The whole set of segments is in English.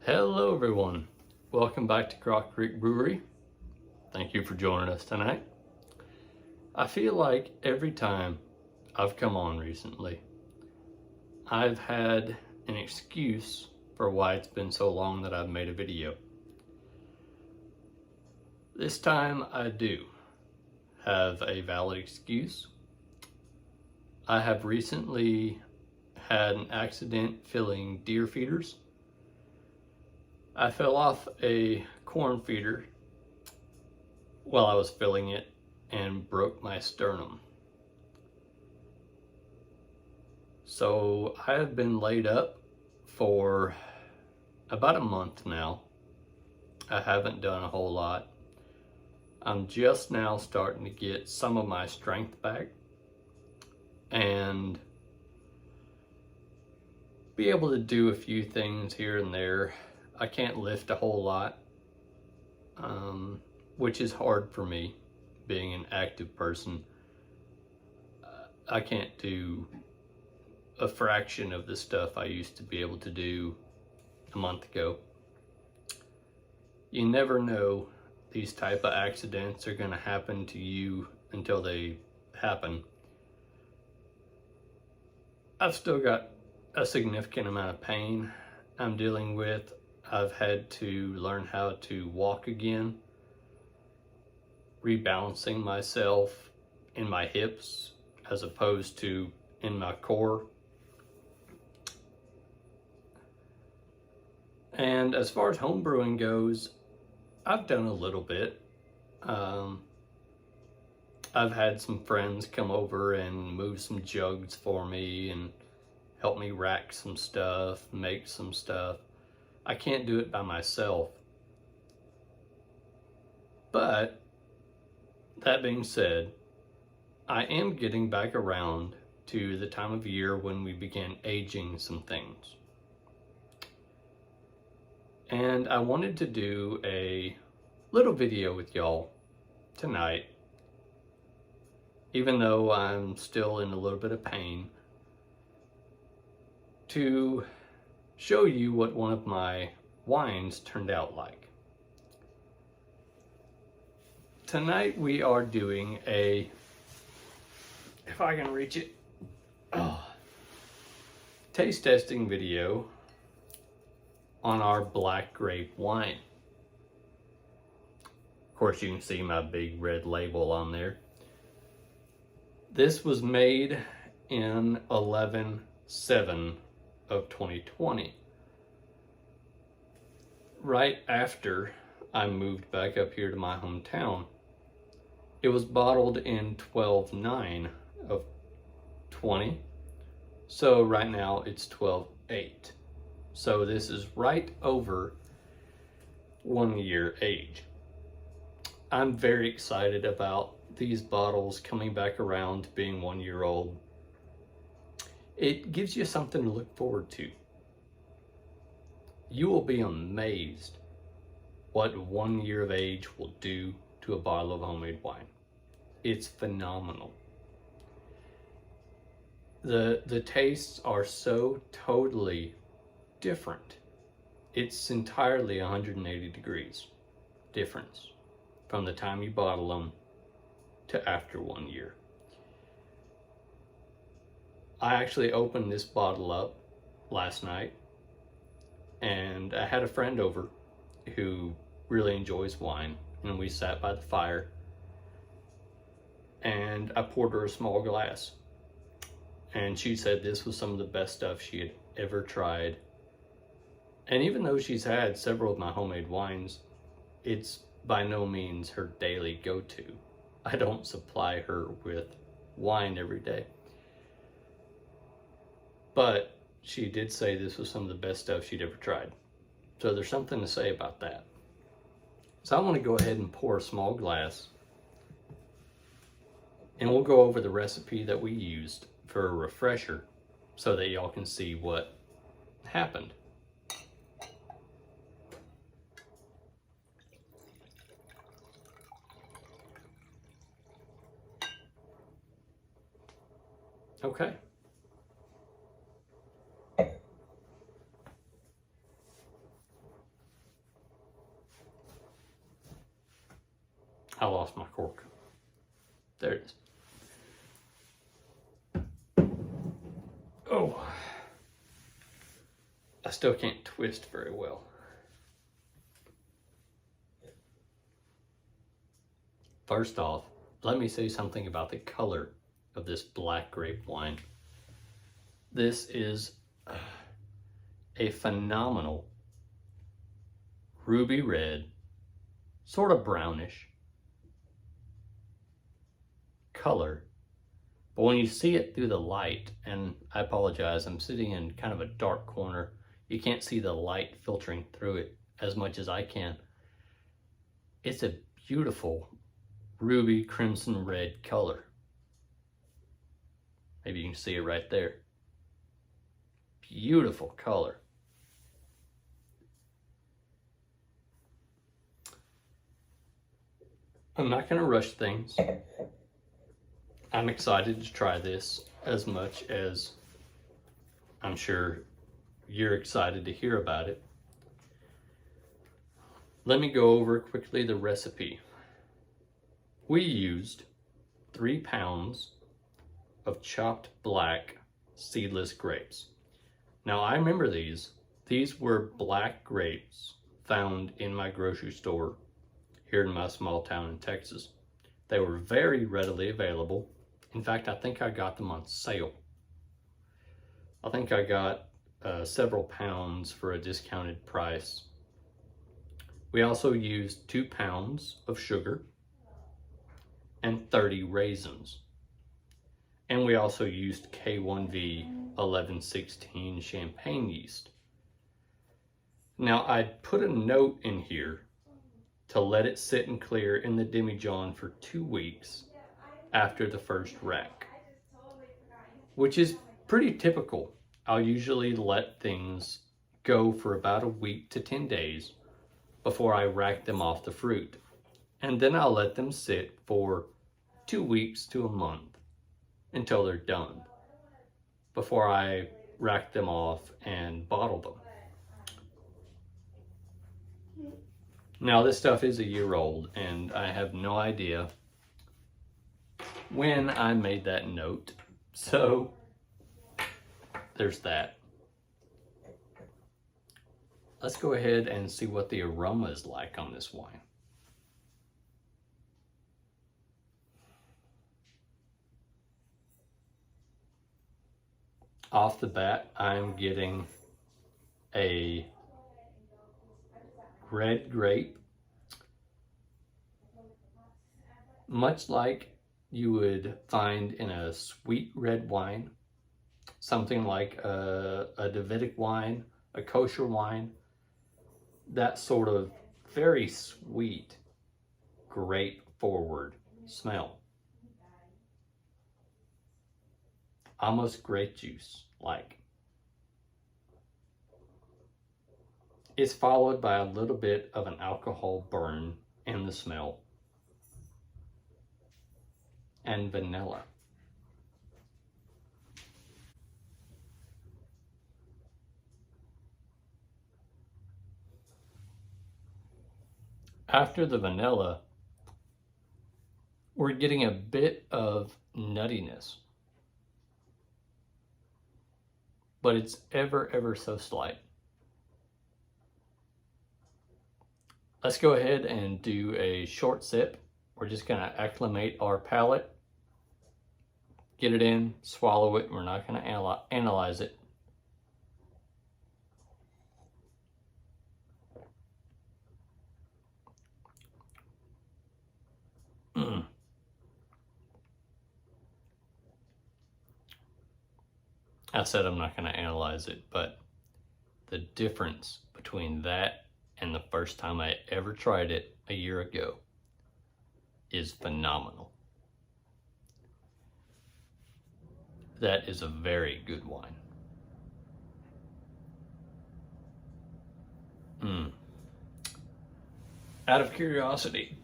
Hello everyone, welcome back to Croc Creek Brewery. Thank you for joining us tonight. I feel like every time I've come on recently, I've had an excuse for why it's been so long that I've made a video. This time I do have a valid excuse. I have recently had an accident filling deer feeders. I fell off a corn feeder while I was filling it and broke my sternum. So I have been laid up for about a month now. I haven't done a whole lot. I'm just now starting to get some of my strength back and be able to do a few things here and there. I can't lift a whole lot, which is hard for me, being an active person. I can't do a fraction of the stuff I used to be able to do a month ago. You never know these type of accidents are going to happen to you until they happen. I've still got a significant amount of pain I'm dealing with. I've had to learn how to walk again, rebalancing myself in my hips as opposed to in my core. And as far as home brewing goes, I've done a little bit. I've had some friends come over and move some jugs for me and help me rack some stuff, make some stuff. I can't do it by myself. But that being said, I am getting back around to the time of year when we began aging some things. And I wanted to do a little video with y'all tonight, even though I'm still in a little bit of pain, to show you what one of my wines turned out like. Tonight we are doing a, if I can reach it, taste testing video on our black grape wine. Of course, you can see my big red label on there. This was made in 11/7 of 2020. Right after I moved back up here to my hometown. It was bottled in 12/9 of 20. So right now it's 12/8. So this is right over 1 year age. I'm very excited about these bottles coming back around to being 1 year old. It gives you something to look forward to. You will be amazed what 1 year of age will do to a bottle of homemade wine. It's phenomenal. The tastes are so totally different. It's entirely 180 degrees difference from the time you bottle them to after 1 year. I actually opened this bottle up last night, and I had a friend over who really enjoys wine, and we sat by the fire, and I poured her a small glass, and she said this was some of the best stuff she had ever tried. And even though she's had several of my homemade wines, it's by no means her daily go-to. I don't supply her with wine every day. But she did say this was some of the best stuff she'd ever tried. So there's something to say about that. So I want to go ahead and pour a small glass, and we'll go over the recipe that we used for a refresher so that y'all can see what happened. Okay. I lost my cork. There it is. Oh, I still can't twist very well. First off, let me say something about the color of this black grape wine. This is a phenomenal ruby red, sort of brownish color. But when you see it through the light, and I apologize, I'm sitting in kind of a dark corner. You can't see the light filtering through it as much as I can. It's a beautiful ruby crimson red color. Maybe you can see it right there. Beautiful color. I'm not going to rush things. I'm excited to try this as much as I'm sure you're excited to hear about it. Let me go over quickly the recipe. We used 3 pounds of chopped black seedless grapes. Now I remember these. These were black grapes found in my grocery store here in my small town in Texas. They were very readily available. In fact, I think I got them on sale. I think I got several pounds for a discounted price. We also used 2 pounds of sugar and 30 raisins. And we also used K1V 1116 champagne yeast. Now I put a note in here to let it sit and clear in the demijohn for 2 weeks after the first rack, which is pretty typical. I'll usually let things go for about a week to 10 days before I rack them off the fruit. And then I'll let them sit for 2 weeks to a month until they're done before I rack them off and bottle them. Now this stuff is a year old and I have no idea when I made that note. So there's that. Let's go ahead and see what the aroma is like on this wine. Off the bat, I'm getting a red grape, much like you would find in a sweet red wine, something like a Davidic wine, a kosher wine, that sort of very sweet, grape forward smell. Almost grape juice like. It's followed by a little bit of an alcohol burn in the smell and vanilla. After the vanilla, we're getting a bit of nuttiness, but it's ever so slight. Let's go ahead and do a short sip. We're just gonna acclimate our palate, get it in, swallow it, and we're not gonna analyze it. I said I'm not going to analyze it, but the difference between that and the first time I ever tried it a year ago is phenomenal. That is a very good wine. Out of curiosity,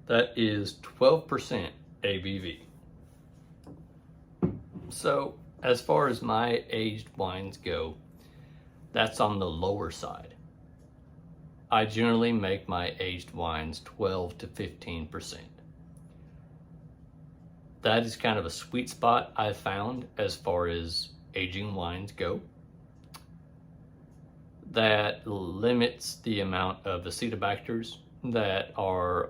that is 12% ABV. So as far as my aged wines go, that's on the lower side. I generally make my aged wines 12 to 15%. That is kind of a sweet spot I've found as far as aging wines go. That limits the amount of acetobacters that are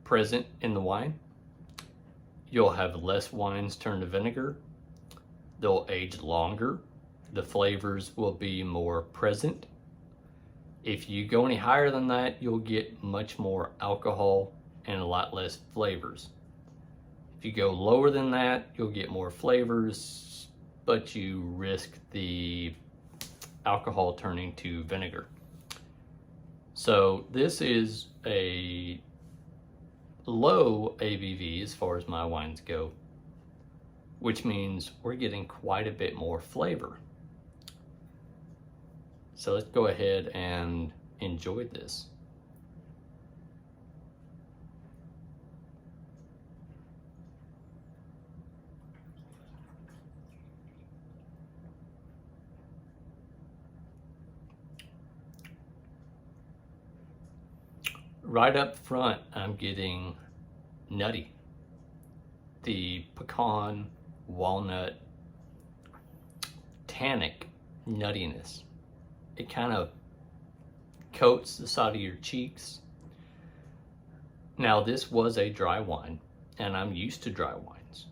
present in the wine. You'll have less wines turn to vinegar. They'll age longer. The flavors will be more present. If you go any higher than that, you'll get much more alcohol and a lot less flavors. If you go lower than that, you'll get more flavors, but you risk the alcohol turning to vinegar. So this is a low ABV as far as my wines go, which means we're getting quite a bit more flavor. So let's go ahead and enjoy this. Right up front, I'm getting nutty. The pecan, walnut, tannic nuttiness. It kind of coats the side of your cheeks. Now, this was a dry wine, and I'm used to dry wines.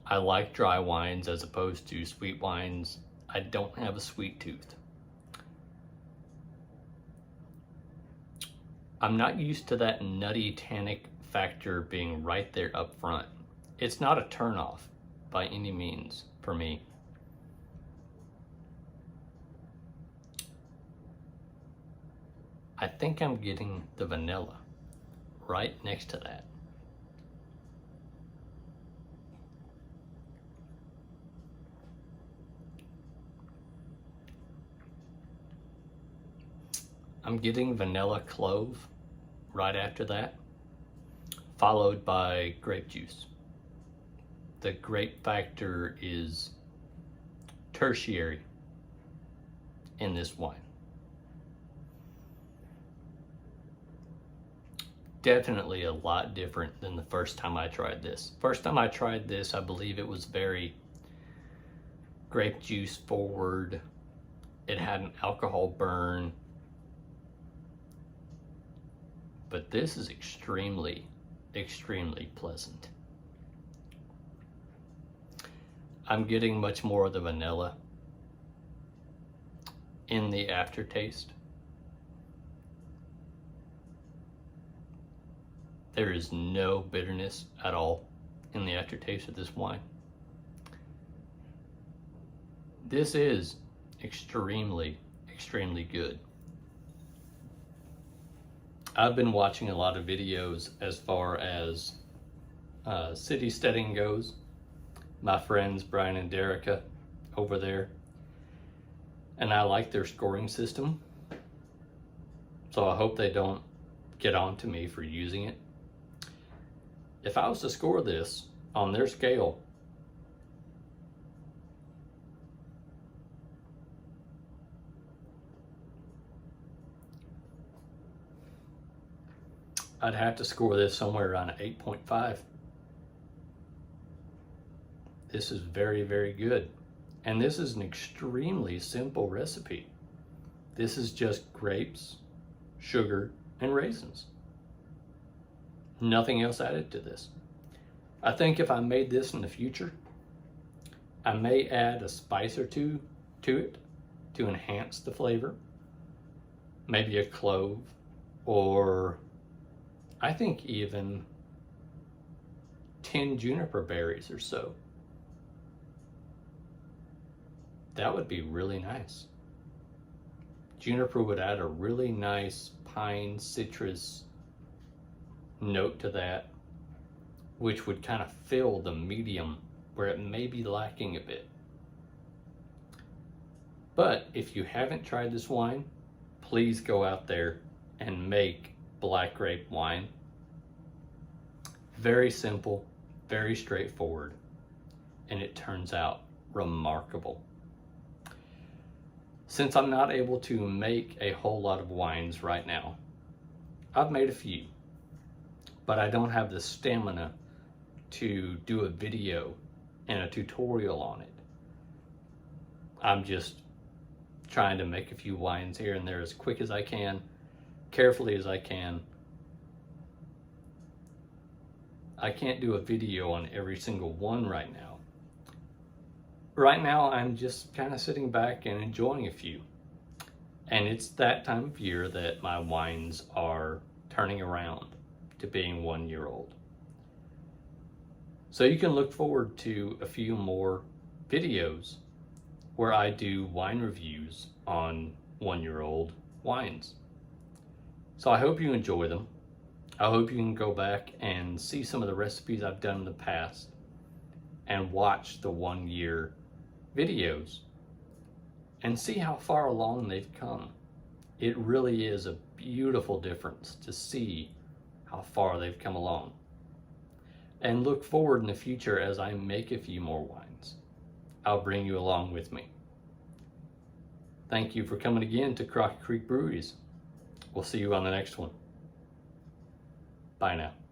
I like dry wines as opposed to sweet wines. I don't have a sweet tooth. I'm not used to that nutty tannic factor being right there up front. It's not a turnoff by any means for me. I think I'm getting the vanilla right next to that. I'm getting vanilla clove right after that, followed by grape juice. The grape factor is tertiary in this wine. Definitely a lot different than the first time I tried this. First time I tried this, I believe it was very grape juice forward. It had an alcohol burn. But this is extremely, extremely pleasant. I'm getting much more of the vanilla in the aftertaste. There is no bitterness at all in the aftertaste of this wine. This is extremely, extremely good. I've been watching a lot of videos as far as city steading goes. My friends Brian and Derica over there. And I like their scoring system. So I hope they don't get on to me for using it. If I was to score this on their scale, I'd have to score this somewhere around an 8.5. This is very, very good. And this is an extremely simple recipe. This is just grapes, sugar, and raisins. Nothing else added to this. I think if I made this in the future, I may add a spice or two to it to enhance the flavor. Maybe a clove, or I think even 10 juniper berries or so. That would be really nice. Juniper would add a really nice pine citrus note to that, which would kind of fill the medium where it may be lacking a bit. But if you haven't tried this wine, please go out there and make black grape wine. Very simple, very straightforward, and it turns out remarkable. Since I'm not able to make a whole lot of wines right now, I've made a few, but I don't have the stamina to do a video and a tutorial on it. I'm just trying to make a few wines here and there as quick as I can, carefully as I can. I can't do a video on every single one right now. Right now, I'm just kind of sitting back and enjoying a few. And it's that time of year that my wines are turning around to being 1 year old. So you can look forward to a few more videos where I do wine reviews on 1 year old wines. So I hope you enjoy them. I hope you can go back and see some of the recipes I've done in the past and watch the 1 year videos and see how far along they've come. It really is a beautiful difference to see how far they've come along. And look forward in the future as I make a few more wines. I'll bring you along with me. Thank you for coming again to Crockett Creek Breweries. We'll see you on the next one. Bye now.